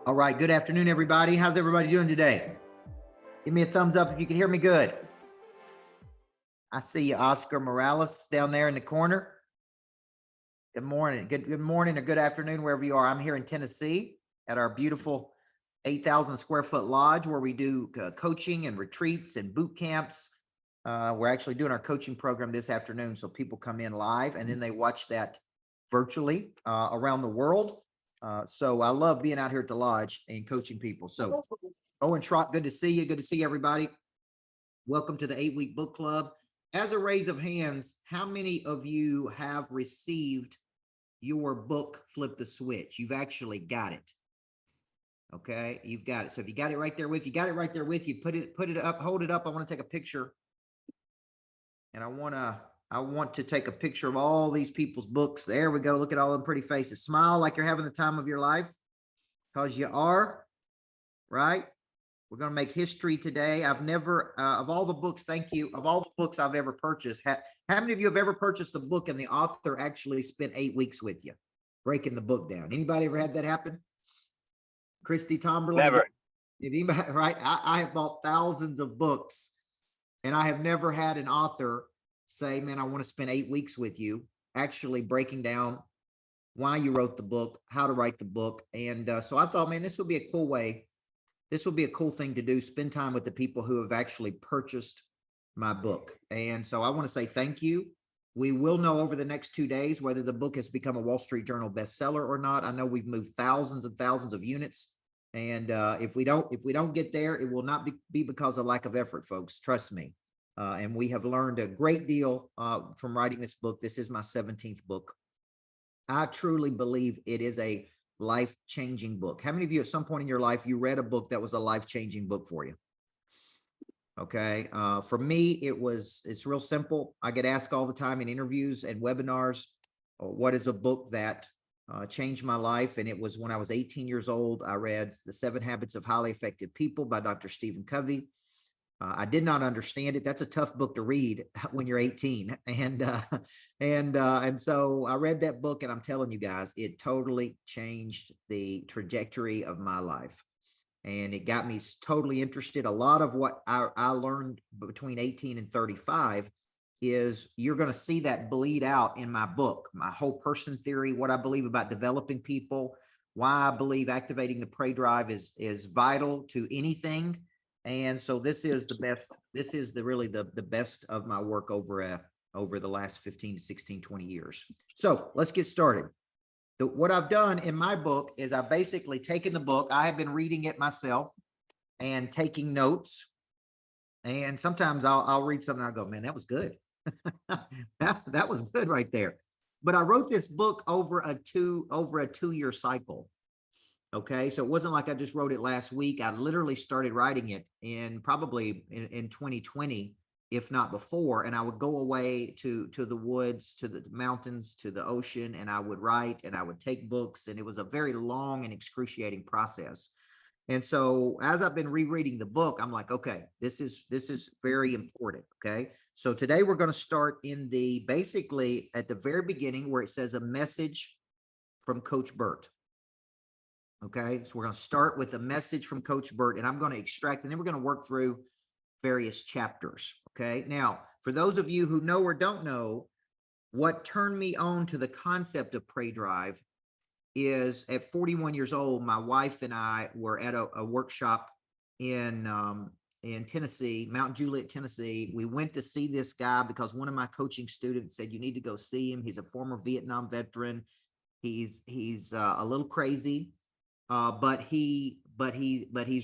All right. Good afternoon, everybody. How's everybody doing today? Give me a thumbs up if you can hear me good. I see you, Oscar Morales, down there in the corner. Good morning. Good morning or good afternoon, wherever you are. I'm here in Tennessee at our beautiful 8,000 square foot lodge where we do coaching and retreats and boot camps. We're actually doing our coaching program this afternoon. So people come in live and then they watch that virtually around the world. So I love being out here at the lodge and coaching people. So Owen Trott, good to see you. Good to see everybody. Welcome to the 8-week book club. As a raise of hands, how many of you have received your book, Flip the Switch? You've actually got it. Okay, you've got it. So if you got it right there with you, put it up, hold it up. I want to take a picture. And I want to take a picture of all these people's books. There we go. Look at all them pretty faces. Smile like you're having the time of your life, because you are, right? We're going to make history today. I've never, of all the books, thank you, of all the books I've ever purchased, how many of you have ever purchased a book and the author actually spent 8 weeks with you, breaking the book down? Anybody ever had that happen? Christy Tomberlin? Never. If anybody, right? I have bought thousands of books and I have never had an author say, man, I want to spend 8 weeks with you, actually breaking down why you wrote the book, how to write the book. And so I thought, man, this would be a cool way. This will be a cool thing to do, spend time with the people who have actually purchased my book. And so I want to say thank you. We will know over the next 2 days whether the book has become a Wall Street Journal bestseller or not. I know we've moved thousands and thousands of units. And if we don't get there, it will not be because of lack of effort, folks. Trust me. And we have learned a great deal from writing this book. This is my 17th book. I truly believe it is a life-changing book. How many of you at some point in your life, you read a book that was a life-changing book for you? Okay. For me, it's real simple. I get asked all the time in interviews and webinars, what is a book that changed my life? And it was when I was 18 years old, I read The 7 Habits of Highly Effective People by Dr. Stephen Covey. I did not understand it. That's a tough book to read when you're 18. And so I read that book, and I'm telling you guys, it totally changed the trajectory of my life. And it got me totally interested. A lot of what I learned between 18 and 35 is you're going to see that bleed out in my book, my whole person theory, what I believe about developing people, why I believe activating the prey drive is vital to anything. And so this is the best. This is really the best of my work over the last 15 to 16, 20 years. So let's get started. What I've done in my book is I've basically taken the book. I have been reading it myself and taking notes. And sometimes I'll read something and I'll go, man, that was good. that was good right there. But I wrote this book over a 2-year cycle. Okay, so it wasn't like I just wrote it last week. I literally started writing it in 2020, if not before. And I would go away to the woods, to the mountains, to the ocean, and I would write and I would take books. And it was a very long and excruciating process. And so as I've been rereading the book, I'm like, okay, this is very important. Okay, so today we're going to start basically at the very beginning where it says a message from Coach Burt. Okay, so we're going to start with a message from Coach Burt, and I'm going to extract, and then we're going to work through various chapters. Okay, now for those of you who know or don't know, what turned me on to the concept of prey drive is at 41 years old, my wife and I were at a workshop in Tennessee, Mount Juliet, Tennessee. We went to see this guy because one of my coaching students said, you need to go see him. He's a former Vietnam veteran. He's a little crazy. But he's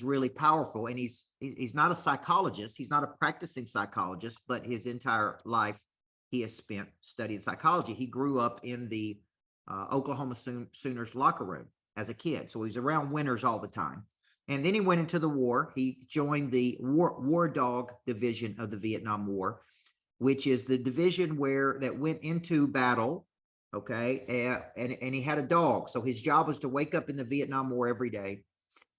really powerful, and he's not a psychologist. He's not a practicing psychologist, but his entire life he has spent studying psychology. He grew up in the Oklahoma Sooners locker room as a kid, so he's around winners all the time. And then he went into the war. He joined the War Dog division of the Vietnam War, which is the division that went into battle. Okay. And he had a dog. So his job was to wake up in the Vietnam War every day.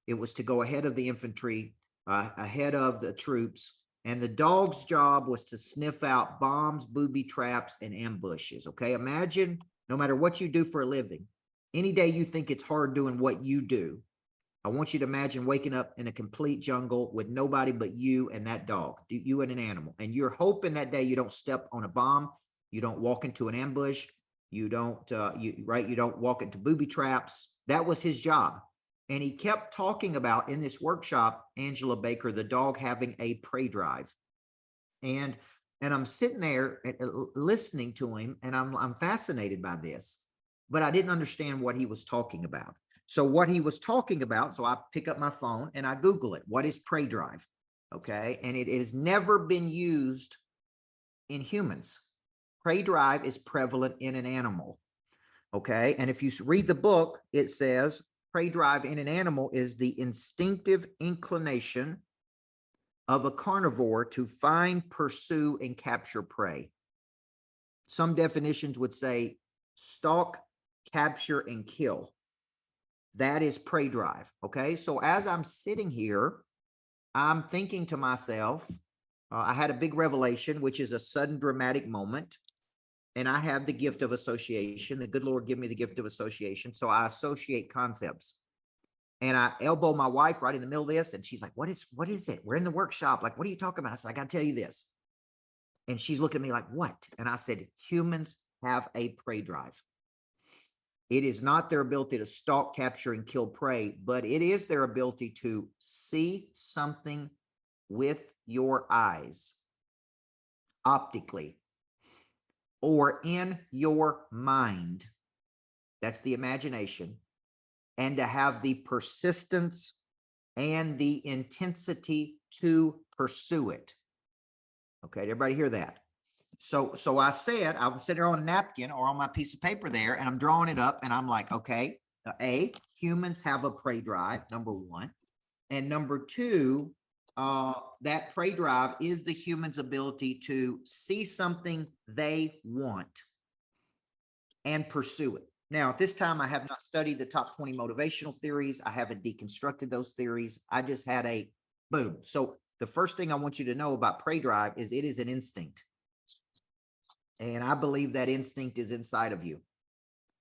It was to go ahead of the infantry, ahead of the troops. And the dog's job was to sniff out bombs, booby traps, and ambushes. Okay. Imagine no matter what you do for a living, any day you think it's hard doing what you do, I want you to imagine waking up in a complete jungle with nobody but you and that dog, you and an animal. And you're hoping that day you don't step on a bomb, you don't walk into an ambush, you don't, you don't walk into booby traps. That was his job. And he kept talking about in this workshop, Angela Baker, the dog having a prey drive. And I'm sitting there listening to him, and I'm fascinated by this, but I didn't understand what he was talking about. So what he was talking about, so I pick up my phone and I Google it. What is prey drive? Okay. And it has never been used in humans. Prey drive is prevalent in an animal. Okay. And if you read the book, it says prey drive in an animal is the instinctive inclination of a carnivore to find, pursue, and capture prey. Some definitions would say stalk, capture, and kill. That is prey drive. Okay. So as I'm sitting here, I'm thinking to myself, I had a big revelation, which is a sudden dramatic moment. And I have the gift of association. The good Lord give me the gift of association. So I associate concepts. And I elbow my wife right in the middle of this. And she's like, what is it? We're in the workshop. Like, what are you talking about? I said, I got to tell you this. And she's looking at me like, what? And I said, humans have a prey drive. It is not their ability to stalk, capture, and kill prey, but it is their ability to see something with your eyes, optically, or in your mind. That's the imagination. And to have the persistence and the intensity to pursue it. Okay, did everybody hear that? So I said, I would sit there on a napkin or on my piece of paper there, and I'm drawing it up, and I'm like, okay, humans have a prey drive, number one. And number two, that prey drive is the human's ability to see something they want and pursue it. Now, at this time, I have not studied the top 20 motivational theories. I haven't deconstructed those theories. I just had a boom. So the first thing I want you to know about prey drive is it is an instinct. And I believe that instinct is inside of you.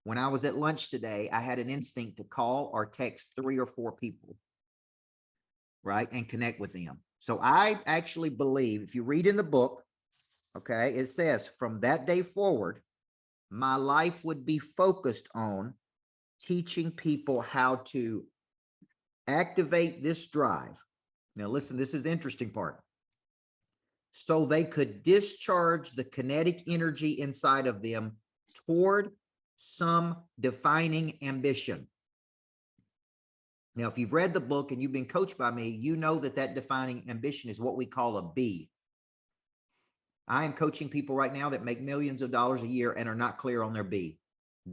When I was at lunch today, I had an instinct to call or text 3 or 4 people, right, and connect with them. So I actually believe, if you read in the book, okay, it says from that day forward, my life would be focused on teaching people how to activate this drive. Now, listen, this is the interesting part. So they could discharge the kinetic energy inside of them toward some defining ambition. Now, if you've read the book and you've been coached by me, you know that that defining ambition is what we call a B. I am coaching people right now that make millions of dollars a year and are not clear on their B.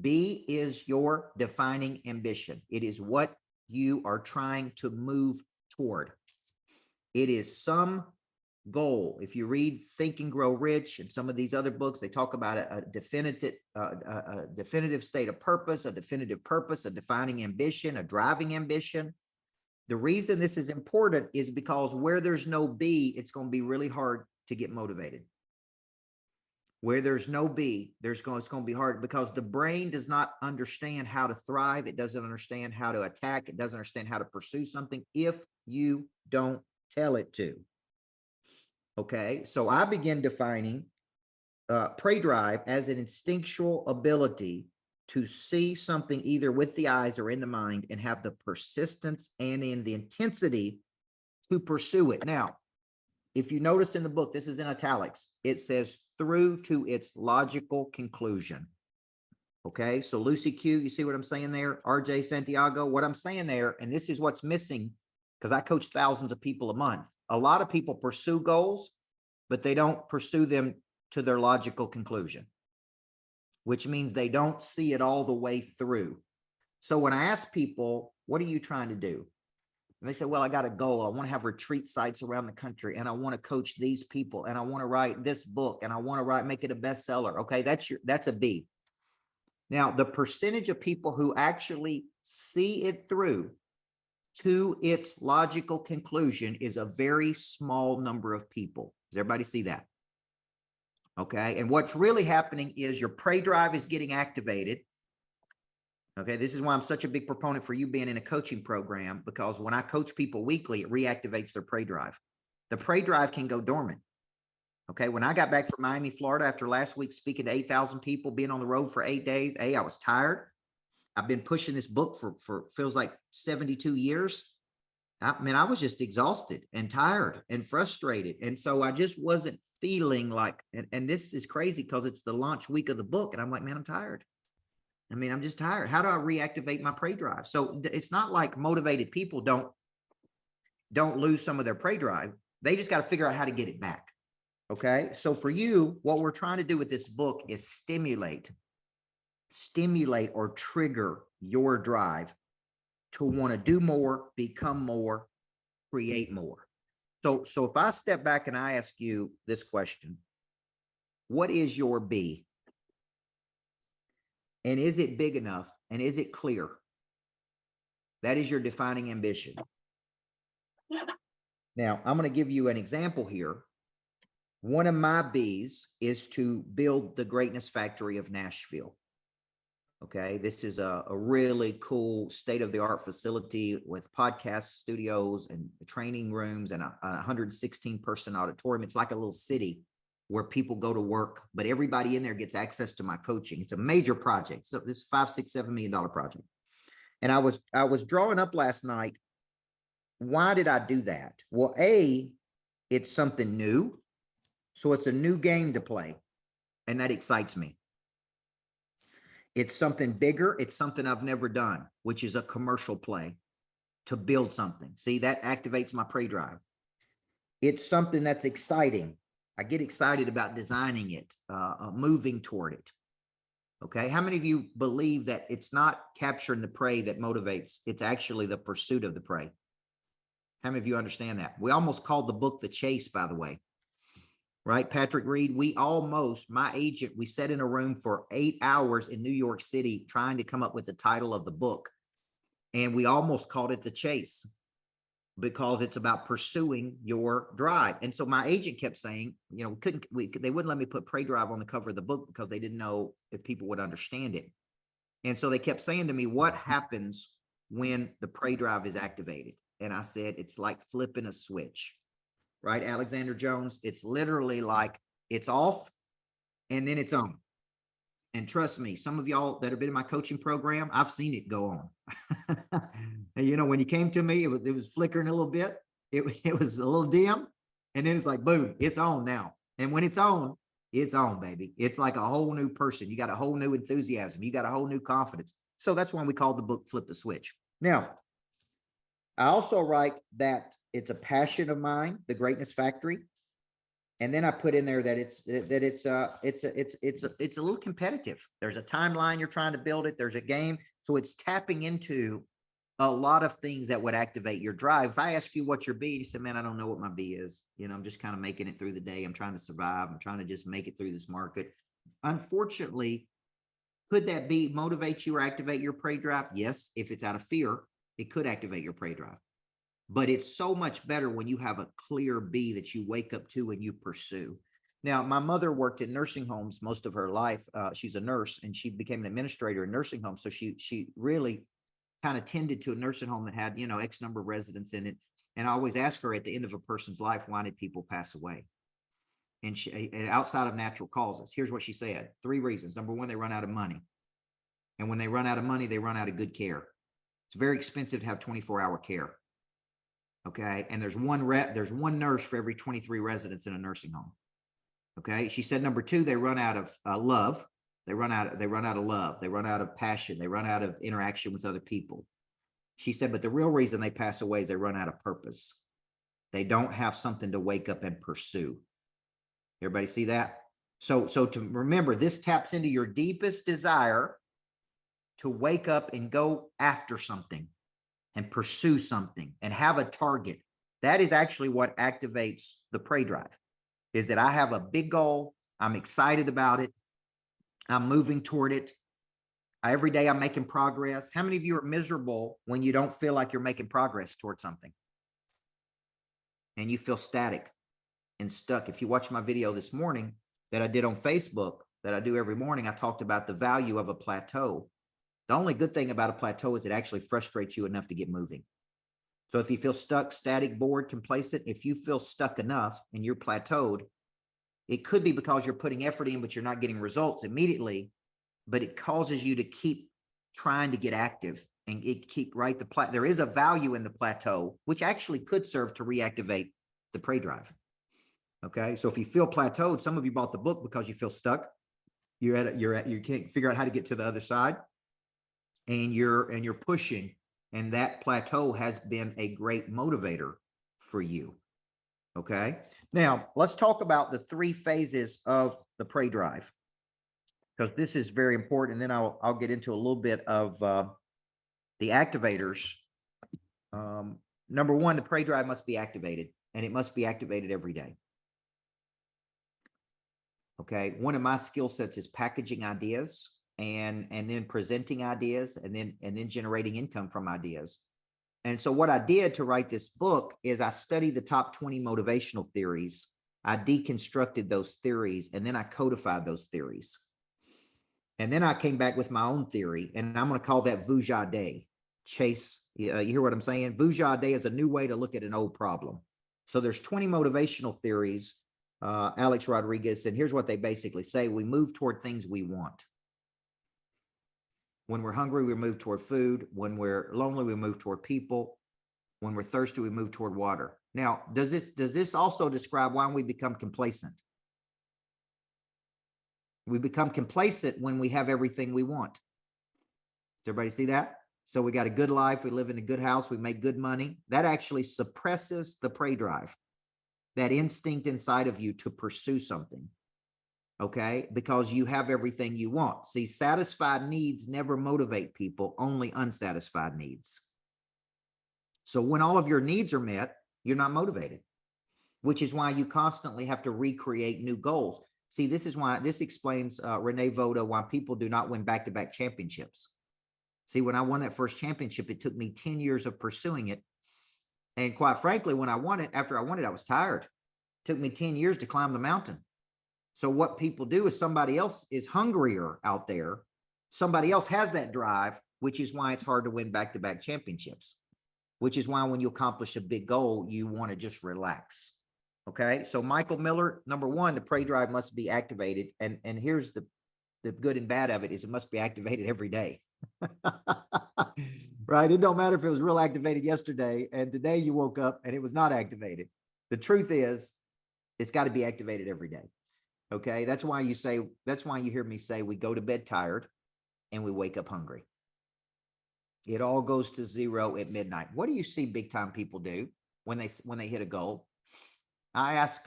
B is your defining ambition. It is what you are trying to move toward. It is some goal. If you read Think and Grow Rich and some of these other books, they talk about a definitive state of purpose, a definitive purpose, a defining ambition, a driving ambition. The reason this is important is because where there's no B, it's going to be really hard to get motivated. Where there's no B, it's going to be hard because the brain does not understand how to thrive. It doesn't understand how to attack. It doesn't understand how to pursue something if you don't tell it to. Okay, so I begin defining prey drive as an instinctual ability to see something either with the eyes or in the mind and have the persistence and in the intensity to pursue it. Now, if you notice in the book, this is in italics, it says through to its logical conclusion. Okay, so Lucy Q, you see what I'm saying there? RJ Santiago, what I'm saying there, and this is what's missing because I coach thousands of people a month. A lot of people pursue goals, but they don't pursue them to their logical conclusion, which means they don't see it all the way through. So when I ask people, what are you trying to do? And they say, well, I got a goal. I want to have retreat sites around the country, and I want to coach these people, and I want to write this book, and I want to make it a bestseller. Okay, that's a B. Now, the percentage of people who actually see it through to its logical conclusion is a very small number of people. Does everybody see that? Okay, and what's really happening is your prey drive is getting activated. Okay. This is why I'm such a big proponent for you being in a coaching program, because when I coach people weekly, it reactivates their prey drive. The prey drive can go dormant. Okay. When I got back from Miami, Florida, after last week speaking to 8,000 people, being on the road for 8 days, I was tired. I've been pushing this book for feels like 72 years. I was just exhausted and tired and frustrated. And so I just wasn't feeling like, and this is crazy because it's the launch week of the book. And I'm like, man, I'm tired. I'm just tired. How do I reactivate my prey drive? So it's not like motivated people don't lose some of their prey drive. They just got to figure out how to get it back. Okay. So for you, what we're trying to do with this book is stimulate or trigger your drive to want to do more, become more, create more. So if I step back and I ask you this question, what is your B? And is it big enough? And is it clear? That is your defining ambition. Now, I'm going to give you an example here. One of my B's is to build the greatness factory of Nashville. Okay, this is a really cool state-of-the-art facility with podcast studios and training rooms and a 116-person auditorium. It's like a little city where people go to work, but everybody in there gets access to my coaching. It's a major project. So this is $5, $6, $7 million project. And I was drawing up last night. Why did I do that? Well, it's something new. So it's a new game to play. And that excites me. It's something bigger. It's something I've never done, which is a commercial play to build something. See, that activates my prey drive. It's something that's exciting. I get excited about designing it, moving toward it. Okay. How many of you believe that it's not capturing the prey that motivates? It's actually the pursuit of the prey. How many of you understand that? We almost called the book The Chase, by the way. Right, Patrick Reed, my agent, we sat in a room for 8 hours in New York City trying to come up with the title of the book. And we almost called it The Chase because it's about pursuing your drive. And so my agent kept saying, they wouldn't let me put prey drive on the cover of the book because they didn't know if people would understand it. And so they kept saying to me, what happens when the prey drive is activated? And I said, it's like flipping a switch. Right, Alexander Jones, it's literally like it's off and then it's on. And trust me, some of y'all that have been in my coaching program, I've seen it go on. And when you came to me, it was flickering a little bit. It was a little dim. And then it's like, boom, it's on now. And when it's on, baby. It's like a whole new person. You got a whole new enthusiasm. You got a whole new confidence. So that's when we call the book Flip the Switch. Now, I also write that it's a passion of mine, the Greatness Factory. And then I put in there that it's a little competitive. There's a timeline you're trying to build it. There's a game. So it's tapping into a lot of things that would activate your drive. If I ask you what your B, you say, man, I don't know what my B is. I'm just kind of making it through the day. I'm trying to survive. I'm trying to just make it through this market. Unfortunately, could that be motivate you or activate your prey drive? Yes. If it's out of fear, it could activate your prey drive. But it's so much better when you have a clear B that you wake up to and you pursue. Now, my mother worked in nursing homes most of her life. She's a nurse and she became an administrator in nursing homes. So she really kind of tended to a nursing home that had, X number of residents in it. And I always ask her at the end of a person's life, why did people pass away? And outside of natural causes, here's what she said. 3 reasons. Number 1, they run out of money. And when they run out of money, they run out of good care. It's very expensive to have 24-hour care. Okay. And there's one nurse for every 23 residents in a nursing home. Okay. She said, number 2, they run out of love. They run out of love. They run out of passion. They run out of interaction with other people. She said, but the real reason they pass away is they run out of purpose. They don't have something to wake up and pursue. Everybody see that? So to remember, this taps into your deepest desire to wake up and go after something and pursue something and have a target. That is actually what activates the prey drive, is that I have a big goal. I'm excited about it. I'm moving toward it. Every day I'm making progress. How many of you are miserable when you don't feel like you're making progress toward something? And you feel static and stuck. If you watch my video this morning that I did on Facebook, that I do every morning, I talked about the value of a plateau. The only good thing about a plateau is it actually frustrates you enough to get moving. So if you feel stuck, static, bored, complacent, if you feel stuck enough and you're plateaued, it could be because you're putting effort in, but you're not getting results immediately, but it causes you to keep trying to get active and there is a value in the plateau, which actually could serve to reactivate the prey drive. Okay. So if you feel plateaued, some of you bought the book because you feel stuck. You can't figure out how to get to the other side, and you're pushing, and that plateau has been a great motivator for you. Okay. Now let's talk about the 3 phases of the prey drive, because this is very important. And then I'll get into a little bit of the activators. Number 1, the prey drive must be activated, and it must be activated every day. Okay. One of my skill sets is packaging ideas and then presenting ideas and then generating income from ideas. And so what I did to write this book is I studied the top 20 motivational theories. I deconstructed those theories, and then I codified those theories. And then I came back with my own theory, and I'm going to call that Vujade. Chase, you hear what I'm saying? Vujade is a new way to look at an old problem. So there's 20 motivational theories, Alex Rodriguez, and here's what they basically say. We move toward things we want. When we're hungry, we move toward food. When we're lonely, we move toward people. When we're thirsty, we move toward water. Now, does this also describe why we become complacent? We become complacent when we have everything we want. Does everybody see that? So we got a good life. We live in a good house. We make good money. That actually suppresses the prey drive, that instinct inside of you to pursue something. Okay, because you have everything you want. See, satisfied needs never motivate people, only unsatisfied needs. So when all of your needs are met, you're not motivated, which is why you constantly have to recreate new goals. See, this explains, Renee Voda, why people do not win back-to-back championships. See, when I won that first championship, it took me 10 years of pursuing it. And quite frankly, when I won it, after I won it, I was tired. It took me 10 years to climb the mountain. So what people do is somebody else is hungrier out there. Somebody else has that drive, which is why it's hard to win back-to-back championships, which is why when you accomplish a big goal, you want to just relax. Okay. So Michael Miller, number 1, the prey drive must be activated. And here's the good and bad of it is it must be activated every day. Right. It don't matter if it was real activated yesterday and today you woke up and it was not activated. The truth is it's got to be activated every day. Okay. That's why you hear me say we go to bed tired and we wake up hungry. It all goes to 0 at midnight. What do you see big time people do when they hit a goal? I asked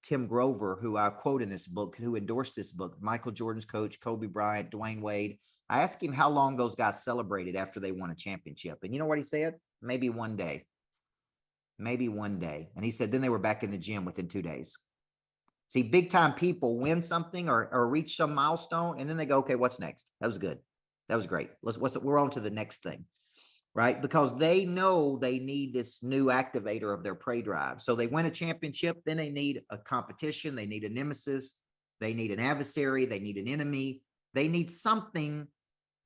Tim Grover, who I quote in this book, who endorsed this book, Michael Jordan's coach, Kobe Bryant, Dwayne Wade. I asked him how long those guys celebrated after they won a championship. And you know what he said? Maybe one day. Maybe one day. And he said, then they were back in the gym within 2 days. See, big time people win something or reach some milestone, and then they go, okay, what's next? That was good. That was great. We're on to the next thing, right? Because they know they need this new activator of their prey drive. So they win a championship, then they need a competition. They need a nemesis. They need an adversary. They need an enemy. They need something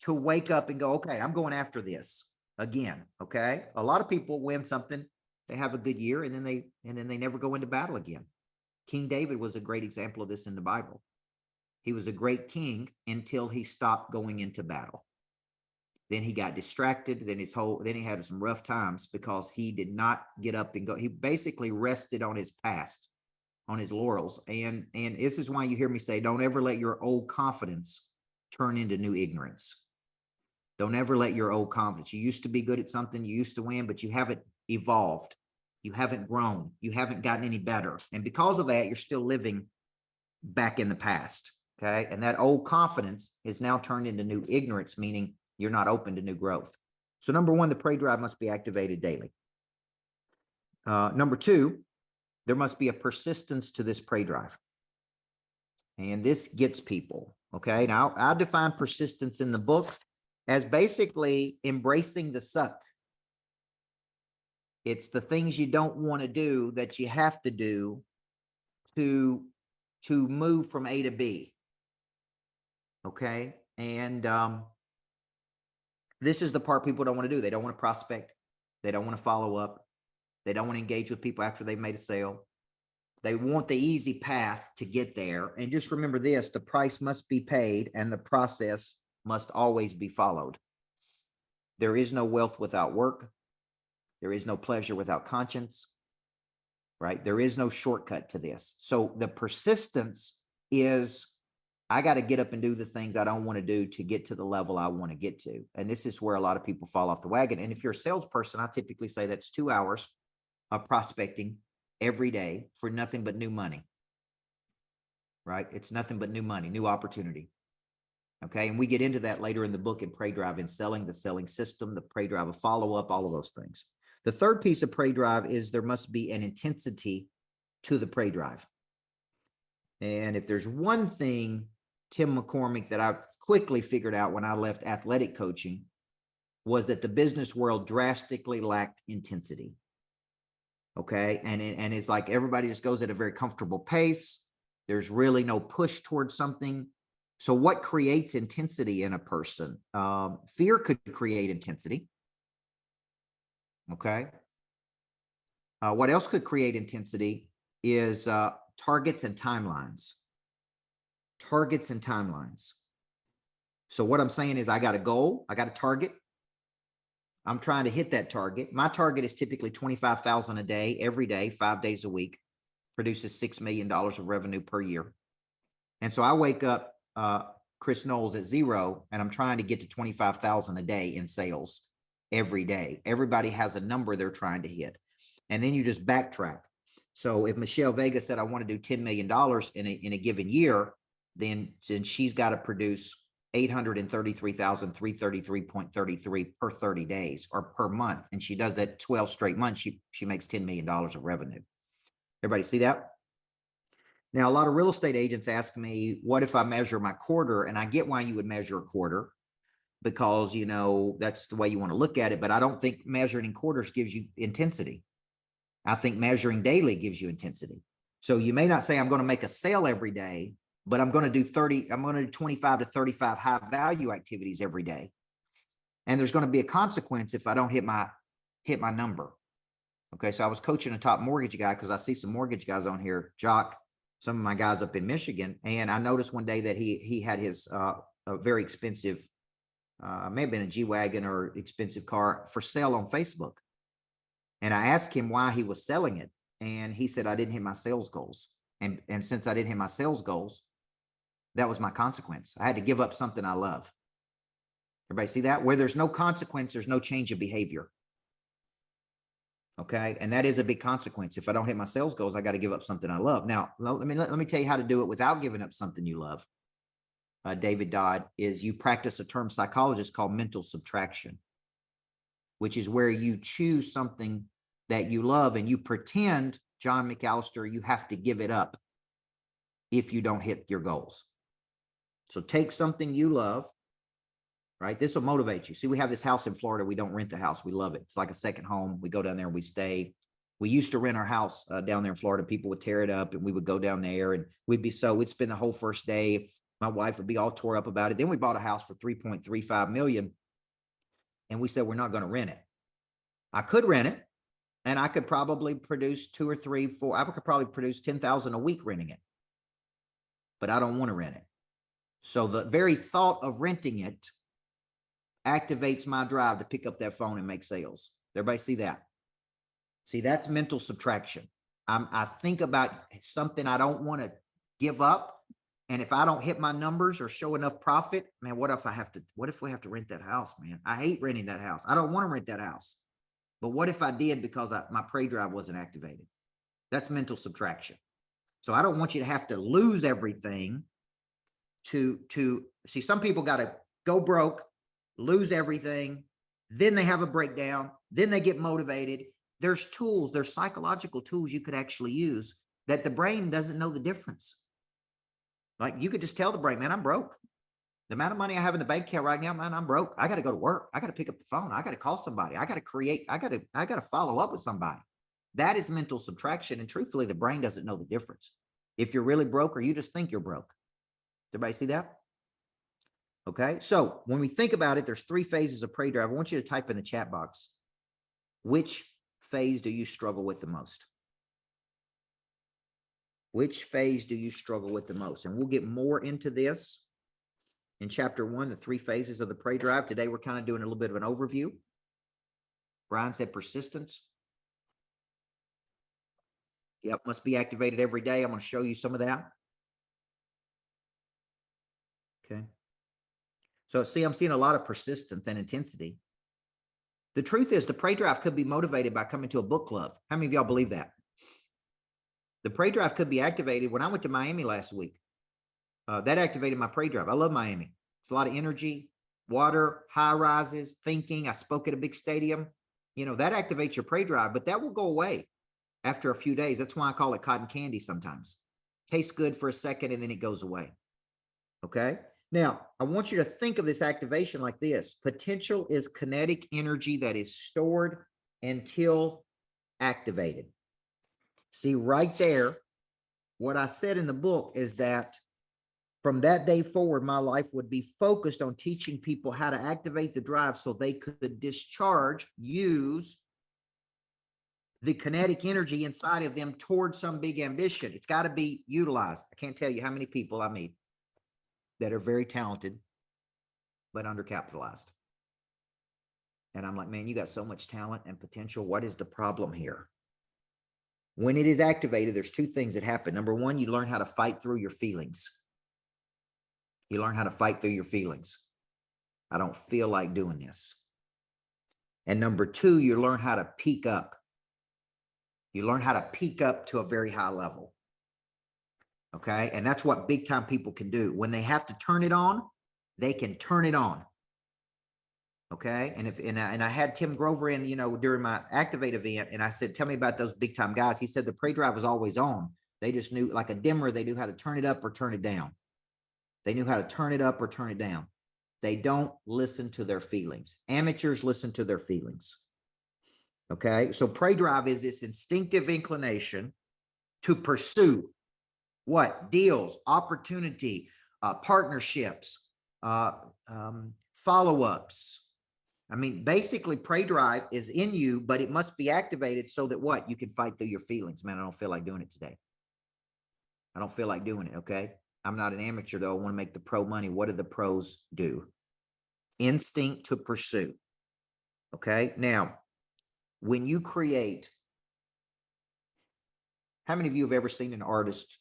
to wake up and go, okay, I'm going after this again. Okay. A lot of people win something. They have a good year and then they never go into battle again. King David was a great example of this in the Bible. He was a great king until he stopped going into battle. Then he got distracted. Then he had some rough times because he did not get up and go. He basically rested on his past, on his laurels. And this is why you hear me say, don't ever let your old confidence turn into new ignorance. Don't ever let your old confidence. You used to be good at something, you used to win, but you haven't evolved. You haven't grown. You haven't gotten any better. And because of that, you're still living back in the past. Okay. And that old confidence is now turned into new ignorance, meaning you're not open to new growth. So number 1, the prey drive must be activated daily. Number 2, there must be a persistence to this prey drive. And this gets people. Okay. Now I define persistence in the book as basically embracing the suck. It's the things you don't want to do that you have to do to move from A to B. Okay. And This is the part people don't want to do. They don't want to prospect. They don't want to follow up. They don't want to engage with people after they've made a sale. They want the easy path to get there. And just remember this, the price must be paid and the process must always be followed. There is no wealth without work. There is no pleasure without conscience, right? There is no shortcut to this. So the persistence is, I got to get up and do the things I don't want to do to get to the level I want to get to. And this is where a lot of people fall off the wagon. And if you're a salesperson, I typically say that's 2 hours of prospecting every day for nothing but new money, right? It's nothing but new money, new opportunity. Okay. And we get into that later in the book in Prey Drive, in selling, the selling system, the Prey Drive of follow-up, all of those things. The third piece of Prey Drive is there must be an intensity to the Prey Drive. And if there's one thing, Tim McCormick, that I've quickly figured out when I left athletic coaching, was that the business world drastically lacked intensity. Okay. And it's like everybody just goes at a very comfortable pace. There's really no push towards something. So what creates intensity in a person? Fear could create intensity. Okay. What else could create intensity is targets and timelines. Targets and timelines. So what I'm saying is I got a goal, I got a target. I'm trying to hit that target. My target is typically 25,000 a day, every day, 5 days a week, produces $6 million of revenue per year. And so I wake up Chris Knowles at 0, and I'm trying to get to 25,000 a day in sales every day. Everybody has a number they're trying to hit. And then you just backtrack. So if Michelle Vega said, I want to do $10 million in a given year, then she's got to produce 833,333.33 per 30 days or per month. And she does that 12 straight months. She makes $10 million of revenue. Everybody see that? Now, a lot of real estate agents ask me, what if I measure my quarter? And I get why you would measure a quarter, because, you know, that's the way you want to look at it. But I don't think measuring in quarters gives you intensity. I think measuring daily gives you intensity. So you may not say, I'm going to make a sale every day, but I'm going to do 25 to 35 high value activities every day. And there's going to be a consequence if I don't hit my number. Okay. So I was coaching a top mortgage guy, because I see some mortgage guys on here, Jock, some of my guys up in Michigan. And I noticed one day that he had his a very expensive, may have been a G-Wagon or expensive car for sale on Facebook. And I asked him why he was selling it. And he said, I didn't hit my sales goals. And since I didn't hit my sales goals, that was my consequence. I had to give up something I love. Everybody see that? Where there's no consequence, there's no change of behavior. Okay. And that is a big consequence. If I don't hit my sales goals, I got to give up something I love. Now, let me tell you how to do it without giving up something you love. David Dodd, is you practice a term psychologists call mental subtraction, which is where you choose something that you love and you pretend, John McAllister, you have to give it up if you don't hit your goals. So take something you love, right? This will motivate you. See, we have this house in Florida. We don't rent the house. We love it. It's like a second home. We go down there and we stay. We used to rent our house down there in Florida. People would tear it up and we would go down there and we'd spend the whole first day. My wife would be all tore up about it. Then we bought a house for $3.35 million. And we said, we're not going to rent it. I could rent it and I could probably produce 2 or 3, 4. I could probably produce 10,000 a week renting it, but I don't want to rent it. So the very thought of renting it activates my drive to pick up that phone and make sales. Everybody see that? See, that's mental subtraction. I think about something I don't want to give up. And if I don't hit my numbers or show enough profit, man, what if we have to rent that house, man? I hate renting that house. I don't want to rent that house. But what if I did because my Prey Drive wasn't activated? That's mental subtraction. So I don't want you to have to lose everything to see. Some people got to go broke, lose everything, then they have a breakdown, then they get motivated. There's tools, there's psychological tools you could actually use that the brain doesn't know the difference. Like you could just tell the brain, man, I'm broke. The amount of money I have in the bank account right now, man, I'm broke. I got to go to work. I got to pick up the phone. I got to call somebody. I got to follow up with somebody. That is mental subtraction. And truthfully, the brain doesn't know the difference. If you're really broke or you just think you're broke. Everybody see that? Okay. So when we think about it, there's 3 phases of prey drive. I want you to type in the chat box, which phase do you struggle with the most? Which phase do you struggle with the most? And we'll get more into this in chapter 1, the 3 phases of the prey drive. Today, we're kind of doing a little bit of an overview. Brian said persistence. Yep, must be activated every day. I'm going to show you some of that. Okay. So see, I'm seeing a lot of persistence and intensity. The truth is the prey drive could be motivated by coming to a book club. How many of y'all believe that? The prey drive could be activated. When I went to Miami last week, that activated my prey drive. I love Miami. It's a lot of energy, water, high rises, thinking. I spoke at a big stadium. You know, that activates your prey drive, but that will go away after a few days. That's why I call it cotton candy sometimes. Tastes good for a second and then it goes away. Okay. Now, I want you to think of this activation like this. Potential is kinetic energy that is stored until activated. See right there, what I said in the book is that from that day forward, my life would be focused on teaching people how to activate the drive so they could discharge, use the kinetic energy inside of them towards some big ambition. It's got to be utilized. I can't tell you how many people I meet that are very talented, but undercapitalized. And I'm like, man, you got so much talent and potential. What is the problem here? When it is activated, there's 2 things that happen. Number 1, you learn how to fight through your feelings. You learn how to fight through your feelings. I don't feel like doing this. And number 2, you learn how to peak up. You learn how to peak up to a very high level. Okay. And that's what big time people can do. When they have to turn it on, they can turn it on. Okay. And I had Tim Grover in, you know, during my Activate event, and I said, tell me about those big time guys. He said the prey drive was always on. They just knew, like a dimmer, they knew how to turn it up or turn it down. They knew how to turn it up or turn it down. They don't listen to their feelings. Amateurs listen to their feelings. Okay. So prey drive is this instinctive inclination to pursue what? Deals, opportunity, partnerships, follow-ups. I mean, basically prey drive is in you, but it must be activated so that what? You can fight through your feelings. Man, I don't feel like doing it today. I don't feel like doing it. Okay. I'm not an amateur though. I want to make the pro money. What do the pros do? Instinct to pursue. Okay. Now, when you create, how many of you have ever seen an artist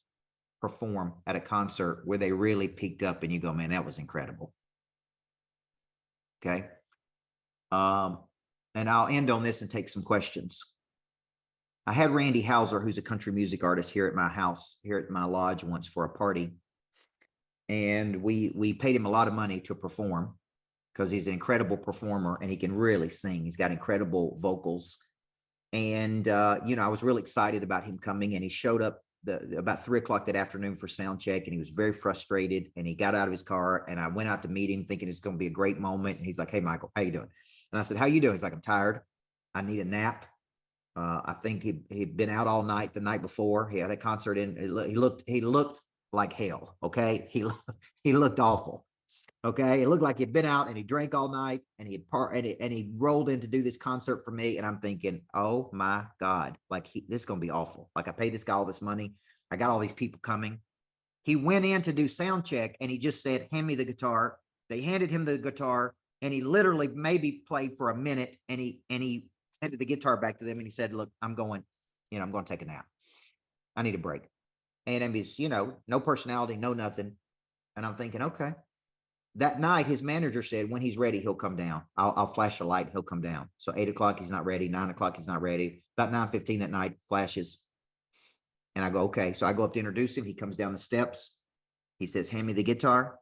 perform at a concert where they really peaked up and you go, man, that was incredible? Okay. And I'll end on this and take some questions. I had Randy Hauser, who's a country music artist, here at my house, here at my lodge once for a party. And we paid him a lot of money to perform because he's an incredible performer and he can really sing. He's got incredible vocals. And, you know, I was really excited about him coming, and he showed up about 3:00 that afternoon for sound check, and he was very frustrated, and he got out of his car, and I went out to meet him thinking it's going to be a great moment. And he's like, hey, Michael, how you doing? And I said, how you doing? He's like, I'm tired. I need a nap. I think he'd been out all night the night before. He had a concert in, he looked like hell. Okay. He looked awful. Okay. It looked like he'd been out and he drank all night, and he rolled in to do this concert for me. And I'm thinking, oh my God, like this is going to be awful. Like I paid this guy all this money. I got all these people coming. He went in to do sound check and he just said, hand me the guitar. They handed him the guitar, and he literally maybe played for a minute, and he handed the guitar back to them, and he said, look, I'm going to take a nap. I need a break. And he's, you know, no personality, no nothing. And I'm thinking, okay. That night, his manager said, when he's ready, he'll come down. I'll flash a light. He'll come down. So 8:00, he's not ready. 9:00, he's not ready. About 9:15 that night, flashes. And I go, okay. So I go up to introduce him. He comes down the steps. He says, hand me the guitar.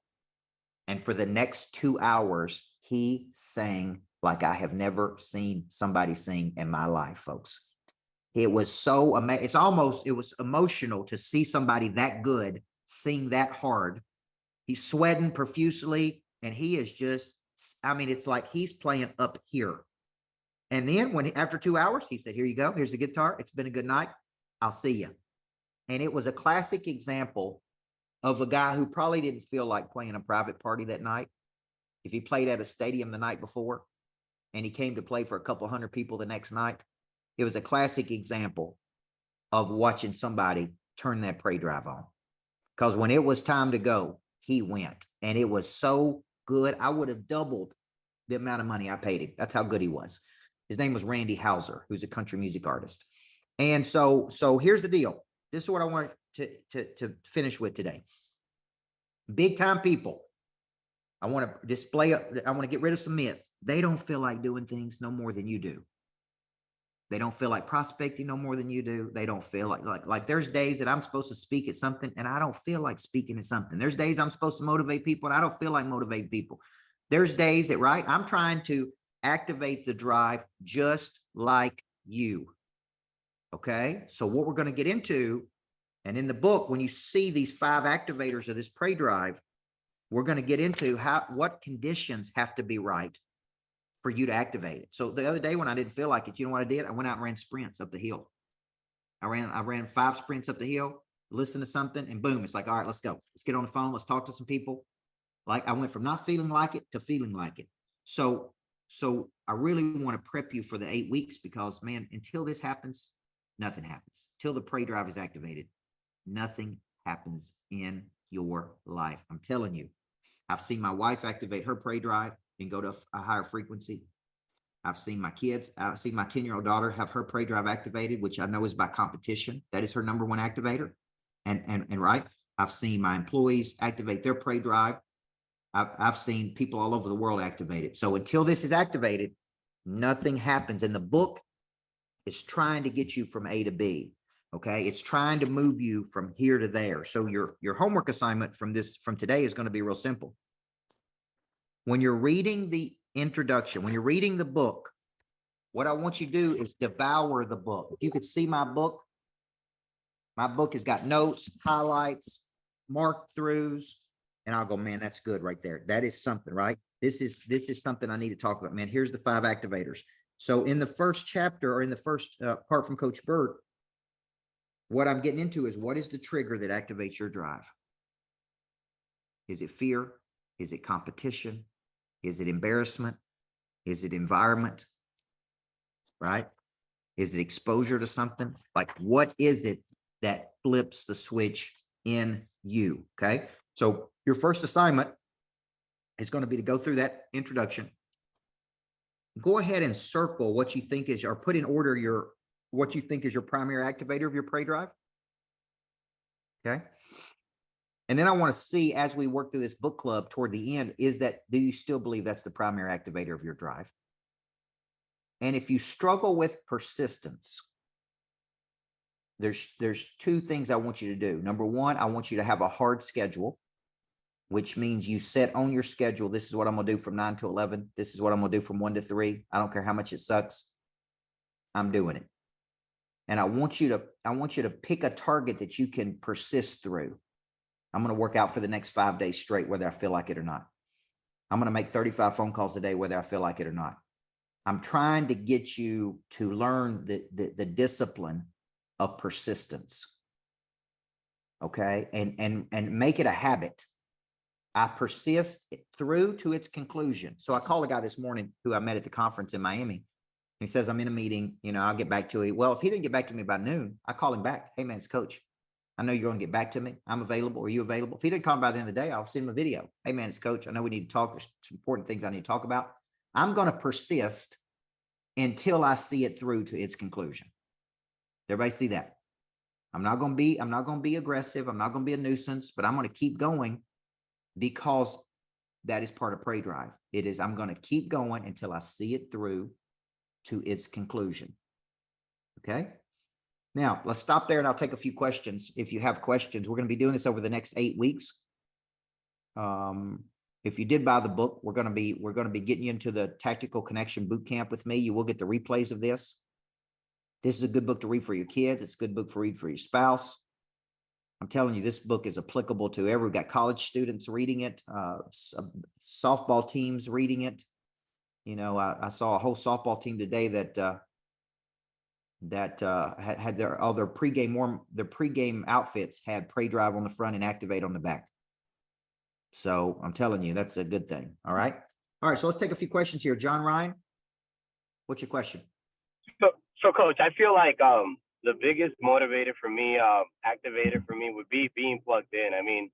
And for the next 2 hours, he sang like I have never seen somebody sing in my life, folks. It was so amazing. It was emotional to see somebody that good sing that hard. He's sweating profusely, and he is just, I mean, it's like he's playing up here. And then after 2 hours, he said, here you go. Here's the guitar. It's been a good night. I'll see you. And it was a classic example of a guy who probably didn't feel like playing a private party that night, if he played at a stadium the night before and he came to play for a couple hundred people the next night, it was a classic example of watching somebody turn that prey drive on. Because when it was time to go, he went. And it was so good. I would have doubled the amount of money I paid him. That's how good he was. His name was Randy Houser, who's a country music artist. And so here's the deal. This is what I want to finish with today. Big time people. I want to get rid of some myths. They don't feel like doing things no more than you do. They don't feel like prospecting no more than you do. They don't feel like there's days that I'm supposed to speak at something and I don't feel like speaking at something. There's days I'm supposed to motivate people and I don't feel like motivating people. There's days that, right, I'm trying to activate the drive just like you. Okay. So what we're going to get into, and in the book, when you see these 5 activators of this prey drive, we're going to get into what conditions have to be right for you to activate it. So the other day when I didn't feel like it, you know what I did? I went out and ran sprints up the hill. I ran 5 sprints up the hill, listened to something, and boom, it's like, all right, let's go. Let's get on the phone. Let's talk to some people. Like I went from not feeling like it to feeling like it. So I really want to prep you for the 8 weeks because, man, until this happens, nothing happens. Till the prey drive is activated, nothing happens in your life. I'm telling you, I've seen my wife activate her prey drive and go to a higher frequency. I've seen my kids, I've seen my 10-year-old daughter have her prey drive activated, which I know is by competition. That is her number 1 activator. And right, I've seen my employees activate their prey drive. I've seen people all over the world activate it. So until this is activated, nothing happens. And the book is trying to get you from A to B. Okay. It's trying to move you from here to there. So your homework assignment from today is going to be real simple. When you're reading the introduction, when you're reading the book, what I want you to do is devour the book. If you could see my book has got notes, highlights, mark throughs, and I'll go, man, that's good right there. That is something, right? This is something I need to talk about, man. Here's the 5 activators. So in the first chapter, or in the first part from Coach Burt, what I'm getting into is, what is the trigger that activates your drive? Is it fear? Is it competition? Is it embarrassment? Is it environment? Right? Is it exposure to something? Like, what is it that flips the switch in you? Okay. So your first assignment is going to be to go through that introduction. Go ahead and circle what you think is, or put in order what you think is your primary activator of your prey drive. Okay. And then I want to see, as we work through this book club toward the end, do you still believe that's the primary activator of your drive? And if you struggle with persistence, there's 2 things I want you to do. Number 1, I want you to have a hard schedule, which means you set on your schedule, this is what I'm going to do from 9 to 11. This is what I'm going to do from 1 to 3. I don't care how much it sucks. I'm doing it. And I want you to pick a target that you can persist through. I'm going to work out for the next 5 days straight, whether I feel like it or not. I'm going to make 35 phone calls a day, whether I feel like it or not. I'm trying to get you to learn the discipline of persistence. Okay. And make it a habit. I persist through to its conclusion. So I called a guy this morning who I met at the conference in Miami. He says, I'm in a meeting, I'll get back to you. Well, if he didn't get back to me by noon, I call him back. Hey man, it's Coach. I know you're going to get back to me. I'm available. Are you available? If he didn't call me by the end of the day, I'll send him a video. Hey man, it's Coach. I know we need to talk. There's some important things I need to talk about. I'm going to persist until I see it through to its conclusion. Everybody see that? I'm not going to be aggressive. I'm not going to be a nuisance, but I'm going to keep going, because that is part of prey drive. I'm going to keep going until I see it through to its conclusion. Okay. Now let's stop there and I'll take a few questions. If you have questions, we're going to be doing this over the next 8 weeks. If you did buy the book, we're going to be getting you into the Tactical Connection Boot Camp with me. You will get the replays of this. This is a good book to read for your kids. It's a good book to read for your spouse. I'm telling you, this book is applicable to we've got college students reading it, softball teams reading it. I saw a whole softball team today that had their pregame outfits had prey drive on the front and activate on the back. So I'm telling you, that's a good thing. All right. All right, so let's take a few questions here. John Ryan, what's your question? So coach, I feel like the biggest motivator for me, activator for me would be being plugged in. I mean,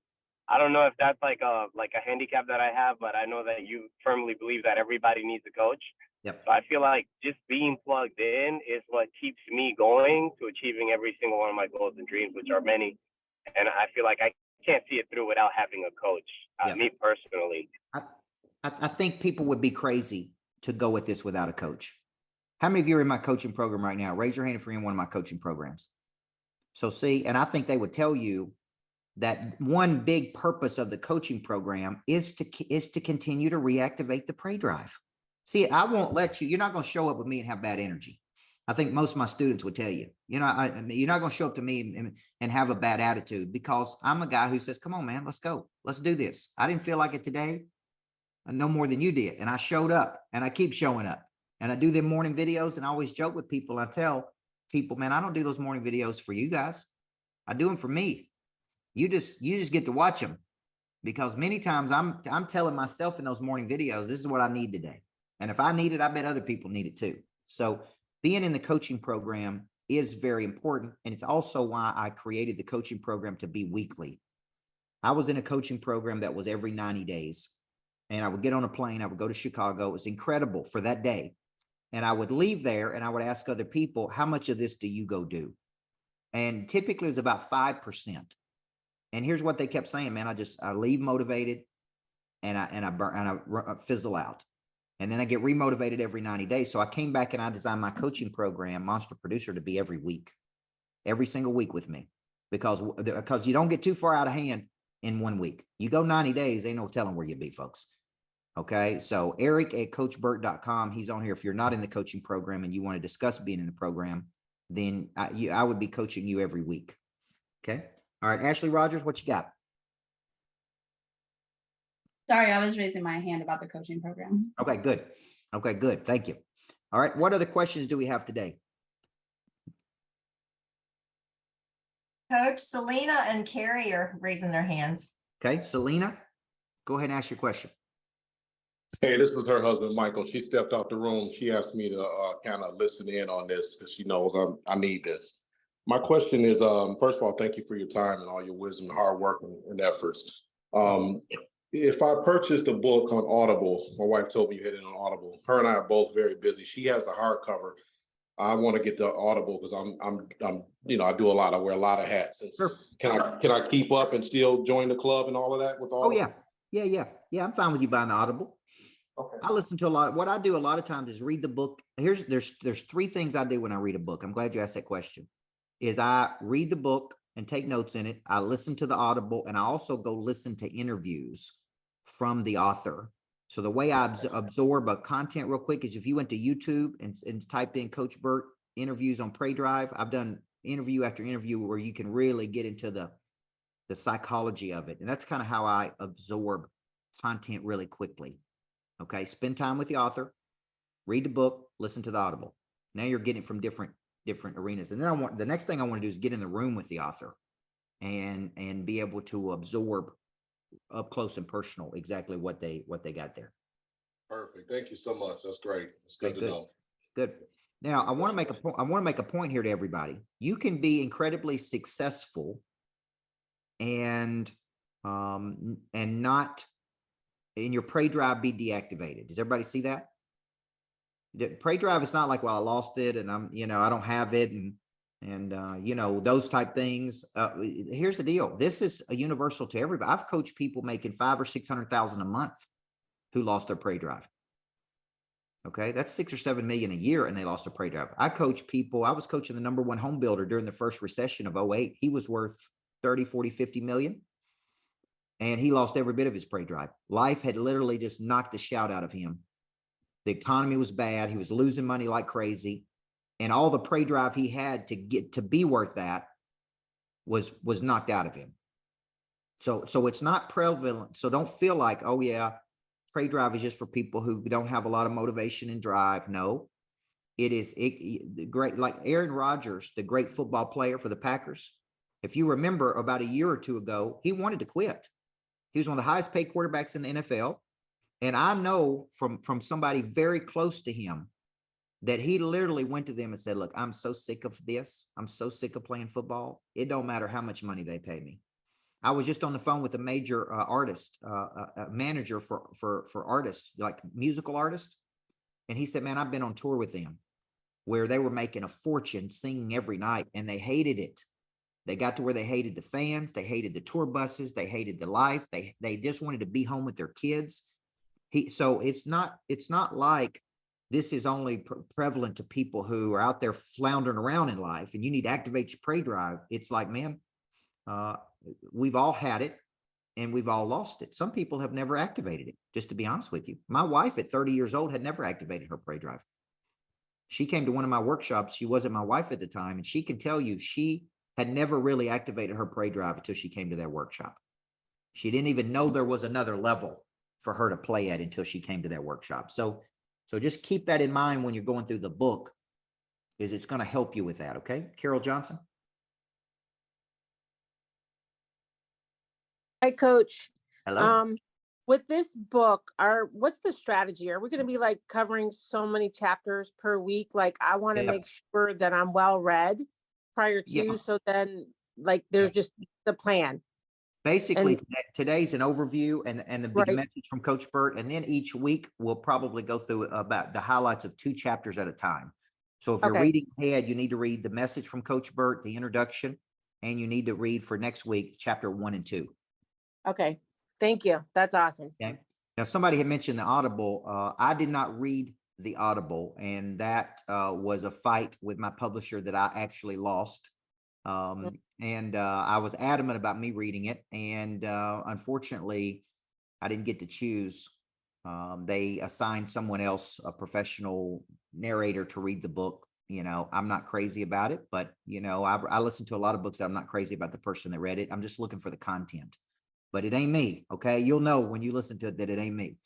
I don't know if that's like a handicap that I have, but I know that you firmly believe that everybody needs a coach. Yep. So I feel like just being plugged in is what keeps me going to achieving every single one of my goals and dreams, which are many. And I feel like I can't see it through without having a coach. Yep. Me personally. I think people would be crazy to go with this without a coach. How many of you are in my coaching program right now? Raise your hand if you're in one of my coaching programs. So see, and I think they would tell you that one big purpose of the coaching program is to continue to reactivate the prey drive. See, I won't let you, you're not going to show up with me and have bad energy. I think most of my students would tell you, you're not going to show up to me and have a bad attitude, because I'm a guy who says, come on, man, let's go. Let's do this. I didn't feel like it today. No more than you did. And I showed up, and I keep showing up, and I do them morning videos, and I always joke with people. I tell people, man, I don't do those morning videos for you guys. I do them for me. You just get to watch them, because many times I'm telling myself in those morning videos, this is what I need today. And if I need it, I bet other people need it too. So being in the coaching program is very important. And it's also why I created the coaching program to be weekly. I was in a coaching program that was every 90 days. And I would get on a plane. I would go to Chicago. It was incredible for that day. And I would leave there and I would ask other people, how much of this do you go do? And typically it's about 5%. And here's what they kept saying, man, I leave motivated and I fizzle out. And then I get remotivated every 90 days. So I came back and I designed my coaching program, Monster Producer, to be every week, every single week with me, because you don't get too far out of hand in 1 week. You go 90 days, ain't no telling where you'll be, folks. Okay. So Eric at coachburt.com, he's on here. If you're not in the coaching program and you want to discuss being in the program, then I would be coaching you every week. Okay. All right. Ashley Rogers, what you got? Sorry, I was raising my hand about the coaching program. Okay, good. Okay, good. Thank you. All right. What other questions do we have today? Coach, Selena and Carrie are raising their hands. Okay, Selena, go ahead and ask your question. Hey, this is her husband, Michael. She stepped out the room. She asked me to kind of listen in on this because she knows I need this. My question is, first of all, thank you for your time and all your wisdom, hard work, and efforts. If I purchased a book on Audible, my wife told me you had it on Audible. Her and I are both very busy. She has a hardcover. I want to get the Audible because I'm I do a lot. I wear a lot of hats. Sure. Can I keep up and still join the club and all of that with Audible? Oh yeah. I'm fine with you buying the Audible. Okay. I listen to a lot. What I do a lot of times is read the book. There's three things I do when I read a book. I'm glad you asked that question. Is I read the book and take notes in it. I listen to the Audible, and I also go listen to interviews from the author. So the way I absorb a content real quick is if you went to YouTube and typed in Coach Burt interviews on Prey Drive, I've done interview after interview where you can really get into the psychology of it. And that's kind of how I absorb content really quickly. Okay. Spend time with the author, read the book, listen to the Audible. Now you're getting it from different arenas. And then the next thing I want to do is get in the room with the author and be able to absorb up close and personal exactly what they got there. Perfect. Thank you so much. That's great. It's good to know. Good. Now I want to make a point here to everybody. You can be incredibly successful and not in your Prey Drive be deactivated. Does everybody see that? The Prey Drive is not like, well, I lost it and I don't have it and those type things. Here's the deal. This is a universal to everybody. I've coached people making $500,000 or $600,000 a month who lost their Prey Drive. Okay. That's 6 or 7 million a year. And they lost their Prey Drive. I coach people. I was coaching the #1 home builder during the first recession of 2008. He was worth 30, 40, 50 million. And he lost every bit of his Prey Drive. Life had literally just knocked the shout out of him. The economy was bad. He was losing money like crazy. And all the Prey Drive he had to get to be worth that was knocked out of him. So it's not prevalent. So don't feel like, oh yeah, Prey Drive is just for people who don't have a lot of motivation and drive. No, it is great. Like Aaron Rodgers, the great football player for the Packers. If you remember about a year or two ago, he wanted to quit. He was one of the highest paid quarterbacks in the NFL. And I know from somebody very close to him that he literally went to them and said, look, I'm so sick of this. I'm so sick of playing football. It don't matter how much money they pay me. I was just on the phone with a major artist, a manager for artists, like musical artists. And he said, man, I've been on tour with them where they were making a fortune singing every night and they hated it. They got to where they hated the fans. They hated the tour buses. They hated the life. They just wanted to be home with their kids. So it's not like this is only prevalent to people who are out there floundering around in life and you need to activate your prey drive. It's like, man, we've all had it and we've all lost it. Some people have never activated it, just to be honest with you. My wife at 30 years old had never activated her prey drive. She came to one of my workshops. She wasn't my wife at the time. And she can tell you she had never really activated her prey drive until she came to that workshop. She didn't even know there was another level for her to play at until she came to that workshop. So just keep that in mind when you're going through the book, is it's going to help you with that. Okay. Carol Johnson. Hi, Coach. Hello. With this book, what's the strategy? Are we going to be like covering so many chapters per week? Like, I want to Yeah. make sure that I'm well read prior to, Yeah. so then like there's just the plan. Basically, And- today's an overview and the big Right. message from Coach Burt. And then each week we'll probably go through about the highlights of 2 chapters at a time. So if you're Okay. reading ahead, you need to read the message from Coach Burt, the introduction, and you need to read for next week, chapter 1 and 2. Okay. Thank you. That's awesome. Okay. Now, somebody had mentioned the Audible. I did not read the Audible, and that was a fight with my publisher that I actually lost. And I was adamant about me reading it. And unfortunately, I didn't get to choose. They assigned someone else, a professional narrator, to read the book. You know, I'm not crazy about it, but you know, I listen to a lot of books. I'm not crazy about the person that read it. I'm just looking for the content. But it ain't me. Okay. You'll know when you listen to it that it ain't me.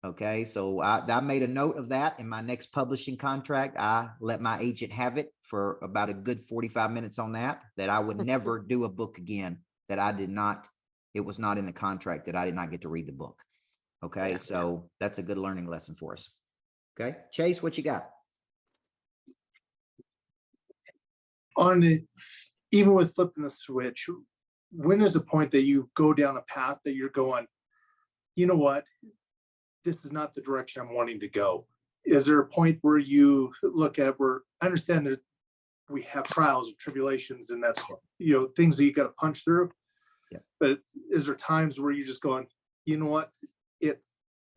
Okay. So I made a note of that in my next publishing contract. I let my agent have it for about a good 45 minutes on that I would never do a book again that it was not in the contract, that I did not get to read the book. Okay. Yeah. So that's a good learning lesson for us. Okay. Chase, what you got? Even with flipping the switch, when is the point that you go down a path that you're going, you know what, this is not the direction I'm wanting to go? Is there a point where you look at where I understand that we have trials and tribulations and that's, you know, things that you got to punch through. Yeah. But is there times where you're just going, you know what,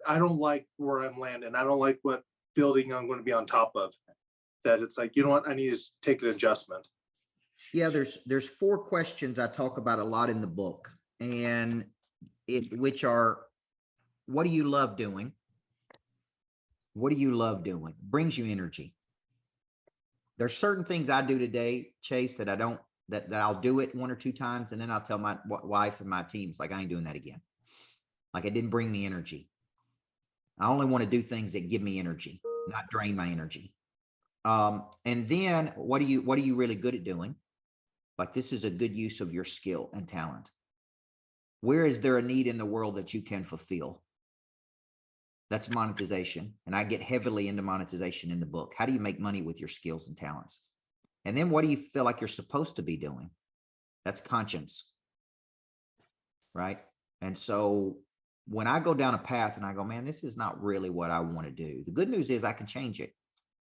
I don't like where I'm landing. I don't like what building I'm going to be on top of, that it's like, you know what, I need to take an adjustment. Yeah, there's 4 questions I talk about a lot in the book, and which are, what do you love doing? What do you love doing? Brings you energy. There's certain things I do today, Chase, that I'll do it 1 or 2 times, and then I'll tell my wife and my teams, like, I ain't doing that again. Like, it didn't bring me energy. I only want to do things that give me energy, not drain my energy. And then what are you really good at doing? Like, this is a good use of your skill and talent. Where is there a need in the world that you can fulfill? That's monetization. And I get heavily into monetization in the book. How do you make money with your skills and talents? And then what do you feel like you're supposed to be doing? That's conscience. Right? And so when I go down a path and I go, man, this is not really what I want to do. The good news is I can change it.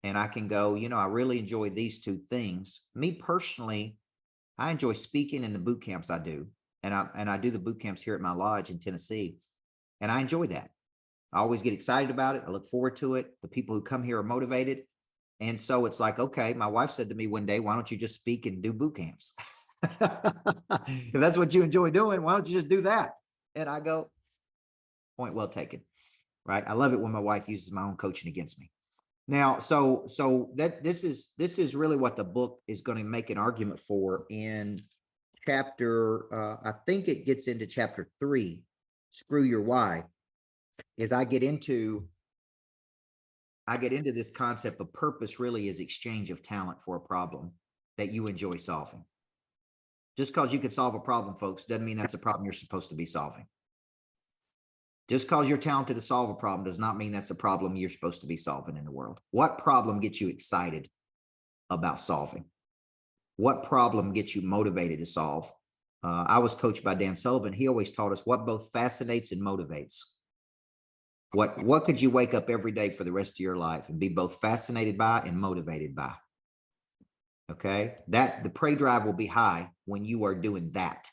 And I can go, you know, I really enjoy these 2 things. Me personally, I enjoy speaking in the boot camps I do. And I do the boot camps here at my lodge in Tennessee. And I enjoy that. I always get excited about it. I look forward to it. The people who come here are motivated. And so it's like, okay, my wife said to me one day, why don't you just speak and do boot camps? If that's what you enjoy doing, why don't you just do that? And I go, point well taken. Right. I love it when my wife uses my own coaching against me. Now, so that this is really what the book is going to make an argument for in chapter, I think it gets into chapter 3, Screw Your Why, is I get into this concept of purpose really is exchange of talent for a problem that you enjoy solving. Just because you can solve a problem, folks, doesn't mean that's a problem you're supposed to be solving. Just because you're talented to solve a problem does not mean that's the problem you're supposed to be solving in the world. What problem gets you excited about solving? What problem gets you motivated to solve? I was coached by Dan Sullivan. He always taught us what both fascinates and motivates. What could you wake up every day for the rest of your life and be both fascinated by and motivated by? Okay, the prey drive will be high when you are doing that.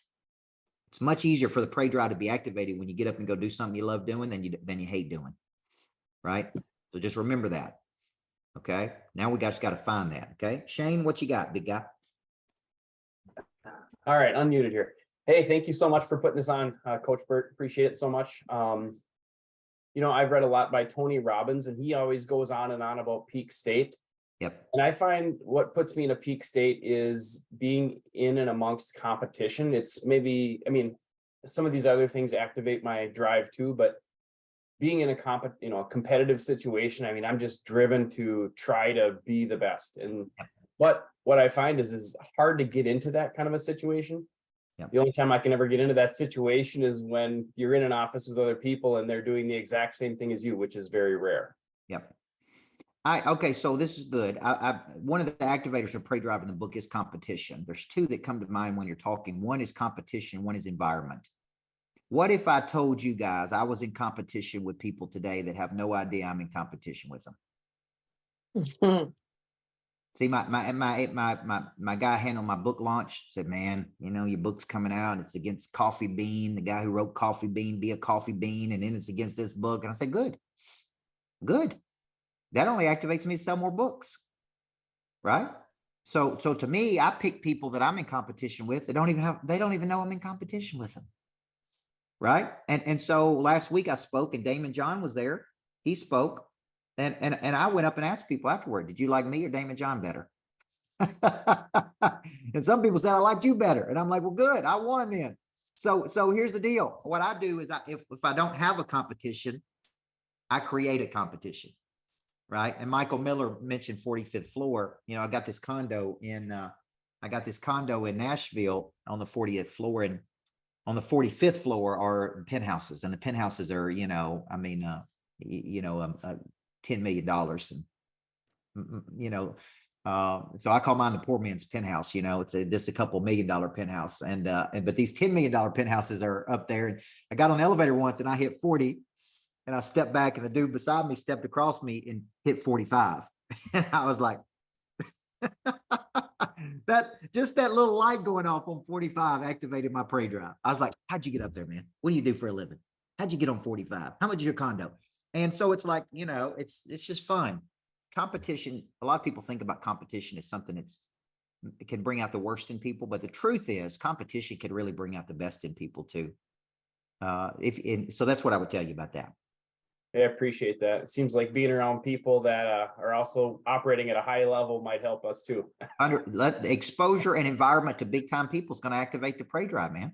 It's much easier for the prey drive to be activated when you get up and go do something you love doing than you hate doing, right? So just remember that. Okay, now we just got to find that. Okay, Shane, what you got, big guy? All right, unmuted here. Hey, thank you so much for putting this on, Coach Burt. Appreciate it so much. You know, I've read a lot by Tony Robbins, and he always goes on and on about peak state. Yep. And I find what puts me in a peak state is being in and amongst competition. It's maybe, I mean, some of these other things activate my drive too, but being in a competitive situation, I mean, I'm just driven to try to be the best. And but what I find is hard to get into that kind of a situation. Yep. The only time I can ever get into that situation is when you're in an office with other people and they're doing the exact same thing as you, which is very rare. Yep. Okay, so this is good. One of the activators of prey drive in the book is competition. There's two that come to mind when you're talking. One is competition, one is environment. What if I told you guys I was in competition with people today that have no idea I'm in competition with them? See, my guy handled my book launch, said, man, you know, your book's coming out. It's against Coffee Bean, the guy who wrote Coffee Bean, Be a Coffee Bean, and then it's against this book. And I said, good. That only activates me to sell more books, right? So to me, I pick people that I'm in competition with that they don't even know I'm in competition with them, right? And so last week I spoke and Damon John was there. He spoke and I went up and asked people afterward, did you like me or Damon John better? And some people said, I liked you better. And I'm like, well, good, I won then. So here's the deal. What I do is if I don't have a competition, I create a competition. Right. And Michael Miller mentioned 45th floor. You know, I got this condo in Nashville on the 40th floor, and on the 45th floor are penthouses, and the penthouses are, $10 million. And, so I call mine the poor man's penthouse. You know, it's just a couple $1 million penthouse. But these $10 million penthouses are up there. And I got on the elevator once and I hit 40. And I stepped back and the dude beside me stepped across me and hit 45. And I was like, that little light going off on 45 activated my prey drive. I was like, how'd you get up there, man? What do you do for a living? How'd you get on 45? How much is your condo? And so it's like, it's just fun. Competition. A lot of people think about competition as something it can bring out the worst in people. But the truth is competition can really bring out the best in people too. So that's what I would tell you about that. Yeah, I appreciate that. It seems like being around people that are also operating at a high level might help us too. Exposure and environment to big time people is going to activate the prey drive, man.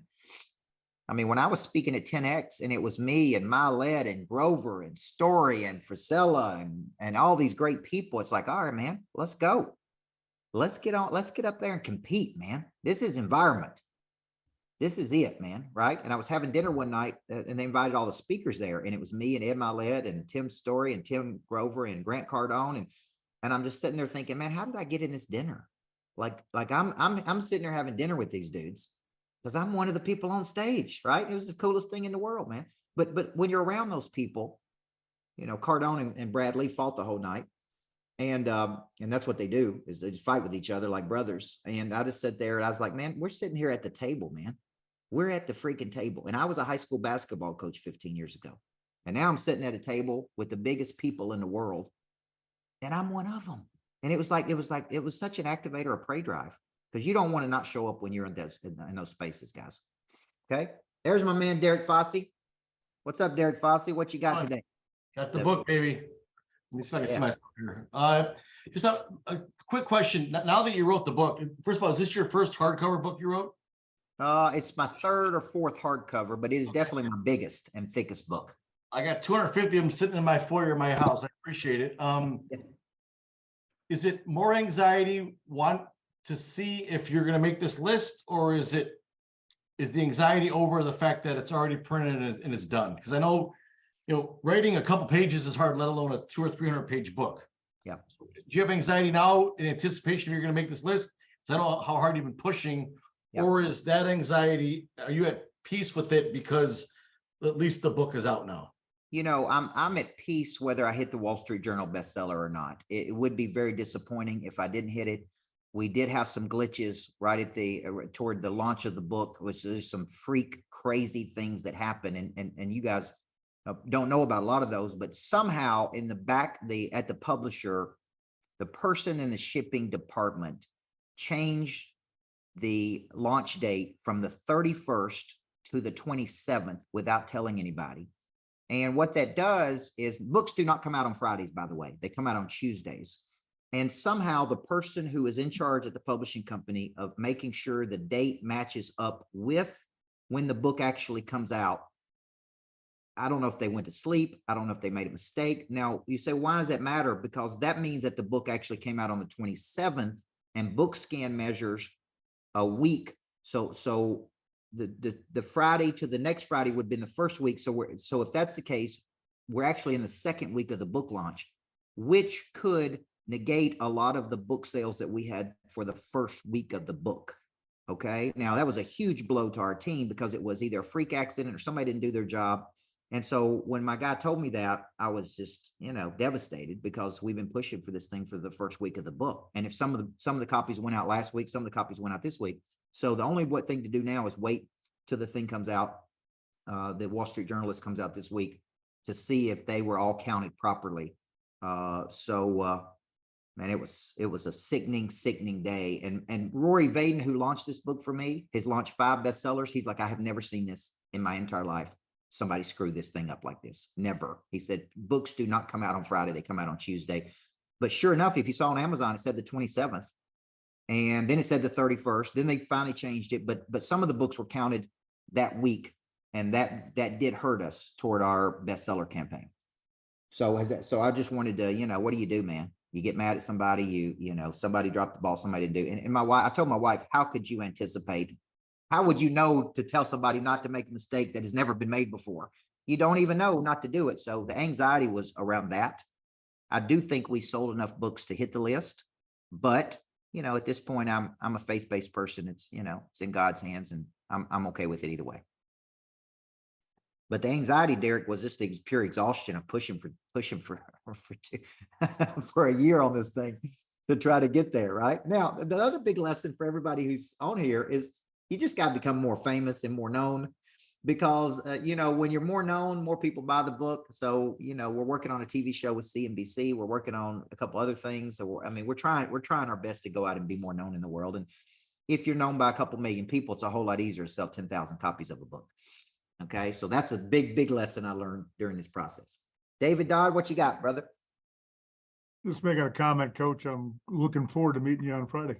I mean, when I was speaking at 10X and it was me and Milet and Grover and Story and Frisella and all these great people, it's like, all right, man, let's go. Let's get up there and compete, man. This is environment. This is it, man, right? And I was having dinner one night and they invited all the speakers there. And it was me and Ed Milet and Tim Story and Tim Grover and Grant Cardone. And I'm just sitting there thinking, man, how did I get in this dinner? Like I'm sitting there having dinner with these dudes because I'm one of the people on stage, right? It was the coolest thing in the world, man. But when you're around those people, Cardone and Bradley fought the whole night. And that's what they do is they just fight with each other like brothers. And I just sat there and I was like, man, we're sitting here at the table, man. We're at the freaking table. And I was a high school basketball coach 15 years ago. And now I'm sitting at a table with the biggest people in the world. And I'm one of them. And it was such an activator of prey drive because you don't want to not show up when you're in those spaces, guys. Okay. There's my man, Derek Fossey. What's up, Derek Fossey? What you got today? Got the book, baby. Let me see if I can see myself here. Just a quick question. Now that you wrote the book, first of all, is this your first hardcover book you wrote? It's my third or fourth hardcover, but it is definitely my biggest and thickest book. I got 250 of them sitting in my foyer in my house. I appreciate it. Is it more anxiety, want to see if you're going to make this list, or is the anxiety over the fact that it's already printed and it's done? Because I know writing a couple pages is hard, let alone a 200 or 300-page book. Yeah. Do you have anxiety now in anticipation you're going to make this list? 'Cause I know how hard you've been pushing, Yeah. or is that anxiety, are you at peace with it because at least the book is out now? I'm at peace whether I hit the Wall Street Journal bestseller or not. It would be very disappointing if I didn't hit it. We did have some glitches right at toward the launch of the book, which is some freak crazy things that happen. And you guys don't know about a lot of those, but somehow in the back, at the publisher, the person in the shipping department changed the launch date from the 31st to the 27th without telling anybody. And what that does is books do not come out on Fridays, by the way, they come out on Tuesdays. And somehow the person who is in charge at the publishing company of making sure the date matches up with when the book actually comes out, I don't know if they went to sleep. I don't know if they made a mistake. Now you say, why does that matter? Because that means that the book actually came out on the 27th and BookScan measures a week. So the Friday to the next Friday would have been the first week. So if that's the case, we're actually in the second week of the book launch, which could negate a lot of the book sales that we had for the first week of the book. Okay. Now that was a huge blow to our team because it was either a freak accident or somebody didn't do their job. And so when my guy told me that, I was just, devastated because we've been pushing for this thing for the first week of the book. And if some of the copies went out last week, some of the copies went out this week. So the only thing to do now is wait till the thing comes out. The Wall Street Journalist comes out this week to see if they were all counted properly. Man, it was a sickening day. And Rory Vaden, who launched this book for me, has launched 5 bestsellers. He's like, I have never seen this in my entire life. Somebody screw this thing up like this. Never. He said, books do not come out on Friday. They come out on Tuesday. But sure enough, if you saw on Amazon, it said the 27th. And then it said the 31st. Then they finally changed it. But some of the books were counted that week. And that did hurt us toward our bestseller campaign. So I just wanted to, what do you do, man? You get mad at somebody, somebody dropped the ball, somebody didn't do. And my wife, I told my wife, how could you anticipate? How would you know to tell somebody not to make a mistake that has never been made before? You don't even know not to do it. So the anxiety was around that. I do think we sold enough books to hit the list, but at this point, I'm a faith-based person. It's, it's in God's hands, and I'm okay with it either way. But the anxiety, Derek, was just the pure exhaustion of pushing for for a year on this thing to try to get there. Right now, the other big lesson for everybody who's on here is you just got to become more famous and more known, because when you're more known, more people buy the book. So we're working on a TV show with CNBC. We're working on a couple other things. So we're trying our best to go out and be more known in the world. And if you're known by a couple million people, it's a whole lot easier to sell 10,000 copies of a book. Okay, so that's a big lesson I learned during this process. David Dodd, what you got, brother? Just making a comment, Coach. I'm looking forward to meeting you on Friday.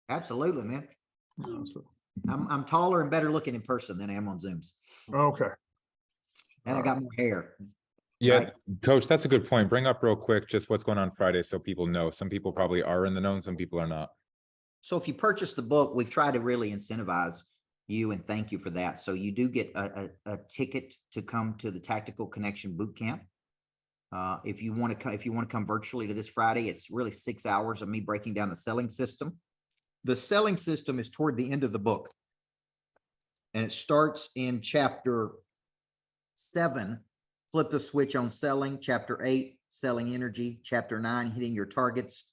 Absolutely, man. Yeah, so, I'm taller and better looking in person than I am on Zooms. okay. And I got more hair. Yeah, Right. Coach, that's a good point. Bring up real quick just what's going on Friday so people know. Some people probably are in the know, and some people are not. So if you purchase the book, we've tried to really incentivize you and thank you for that. So you do get a ticket to come to the Tactical Connection Boot Camp. If you want to come virtually to this Friday, it's really 6 hours of me breaking down the selling system. The selling system is toward the end of the book, and it starts in chapter 7, flip the switch on selling, chapter 8, selling energy, chapter 9, hitting your targets.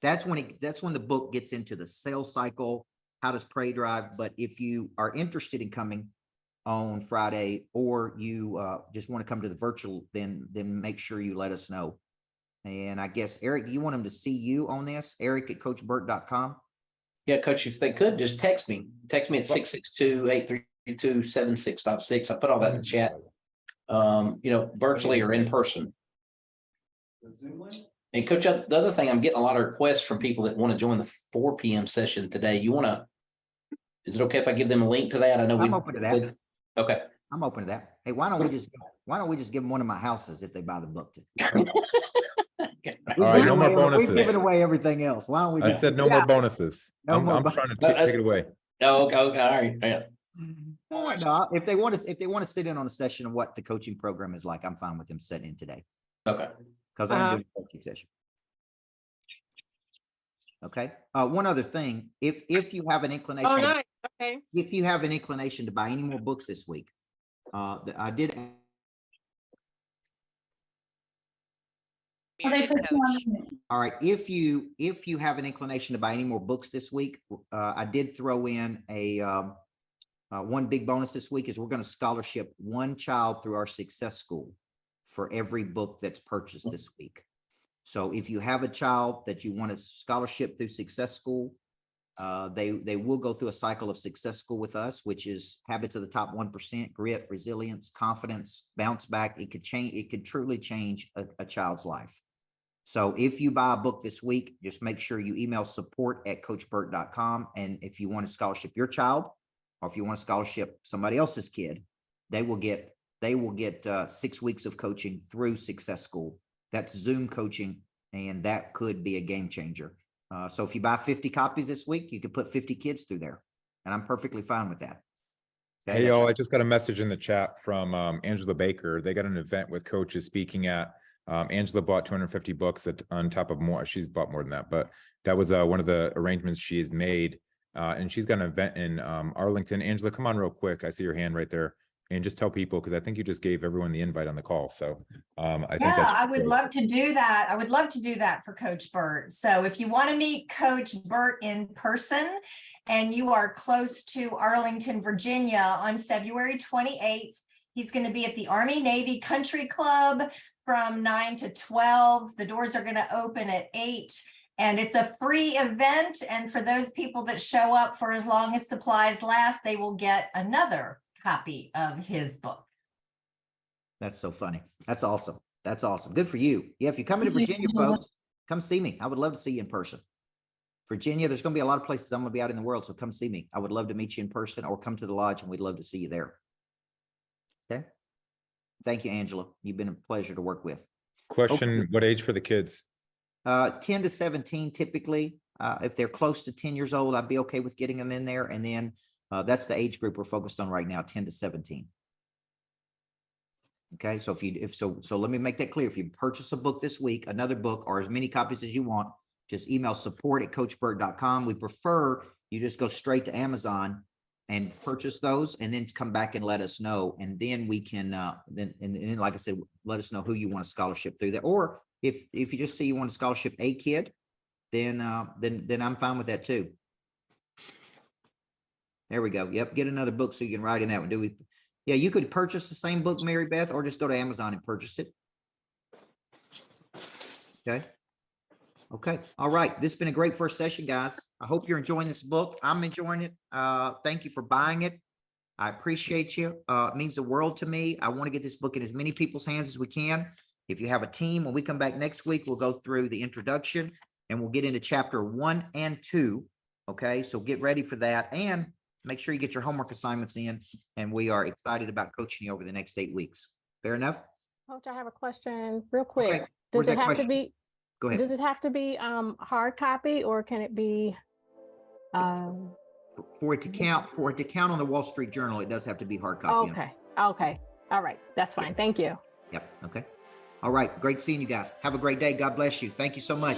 That's when the book gets into the sales cycle. How does Prey drive? But if you are interested in coming on Friday, or you just want to come to the virtual, then make sure you let us know. And I guess, Eric, do you want them to see you on this? Eric at coachburt.com. Yeah, Coach, if they could, just text me. Text me at 662-832-7656. I put all that in the chat, virtually or in person. And Coach, the other thing, I'm getting a lot of requests from people that want to join the 4 p.m. session today. Is it okay if I give them a link to that? I know I'm open to that. Okay. I'm open to that. Hey, why don't we just give them one of my houses if they buy the book? All right, no more bonuses. We've given away everything else. Why don't we? I said no more bonuses. No more I'm trying to take it away. Oh, okay. All right. Yeah. No, if they want to sit in on a session of what the coaching program is like, I'm fine with them sitting in today. Okay. Because I'm doing a coaching session. Okay, one other thing, if you have an inclination. Oh, nice, okay. If you have an inclination to buy any more books this week, I did. Oh, they put you on mute. All right, if you have an inclination to buy any more books this week, I did throw in a one big bonus this week is we're going to scholarship one child through our success school for every book that's purchased this week. So if you have a child that you want a scholarship through Success School, they will go through a cycle of Success School with us, which is habits of the top 1%, grit, resilience, confidence, bounce back. It could change. It could truly change a child's life. So if you buy a book this week, just make sure you email support@coachburt.com. And if you want to scholarship your child, or if you want to scholarship somebody else's kid, they will get 6 weeks of coaching through Success School. That's Zoom coaching, and that could be a game changer. So if you buy 50 copies this week, you could put 50 kids through there, and I'm perfectly fine with that. Okay, Hey, that's y'all, right. I just got a message in the chat from Angela Baker. They got an event with coaches speaking at. Angela bought 250 books on top of more. She's bought more than that, but that was one of the arrangements she has made. And she's got an event in Arlington. Angela, come on real quick. I see your hand right there. And just tell people, because I think you just gave everyone the invite on the call. So I think that's I would great. love to do that. I would love to do that for Coach Burt. So if you want to meet Coach Burt in person and you are close to Arlington, Virginia on February 28th, he's going to be at the Army Navy Country Club from 9 to 12. The doors are going to open at 8. And it's a free event. And for those people that show up for as long as supplies last, they will get another copy of his book. That's so funny. That's awesome. That's awesome. Good for you. Yeah, if you're coming to Virginia, folks, come see me. I would love to see you in person. Virginia, there's going to be a lot of places I'm going to be out in the world, so come see me. I would love to meet you in person, or come to the lodge, and we'd love to see you there. Okay. Thank you, Angela. You've been a pleasure to work with. Question, Okay. what age for the kids? 10 to 17, typically. If they're close to 10 years old, I'd be okay with getting them in there. And then that's the age group we're focused on right now, 10 to 17. Okay, so so let me make that clear. If you purchase a book this week, another book, or as many copies as you want, just email support@coachburt.com. We prefer you just go straight to Amazon and purchase those, and then come back and let us know. And then we can, then like I said, let us know who you want a scholarship through that. Or if you just say you want a scholarship a kid, then I'm fine with that too. There we go. Yep. Get another book so you can write in that one. Yeah, you could purchase the same book, Mary Beth, or just go to Amazon and purchase it. Okay. Okay. All right. This has been a great first session, guys. I hope you're enjoying this book. I'm enjoying it. Thank you for buying it. I appreciate you. It means the world to me. I want to get this book in as many people's hands as we can. If you have a team, when we come back next week, we'll go through the introduction and we'll get into chapter 1 and 2. Okay. So get ready for that. And make sure you get your homework assignments in, and we are excited about coaching you over the next 8 weeks. Fair enough? Coach, I have a question real quick. Okay, where's Does it that have to question? be, Go ahead. does it have to be hard copy, or can it be For it to count on the Wall Street Journal, it does have to be hard copy. okay. Okay. All right. That's fine. Thank you. Yep. Okay. All right. Great seeing you guys. Have a great day. God bless you. Thank you so much.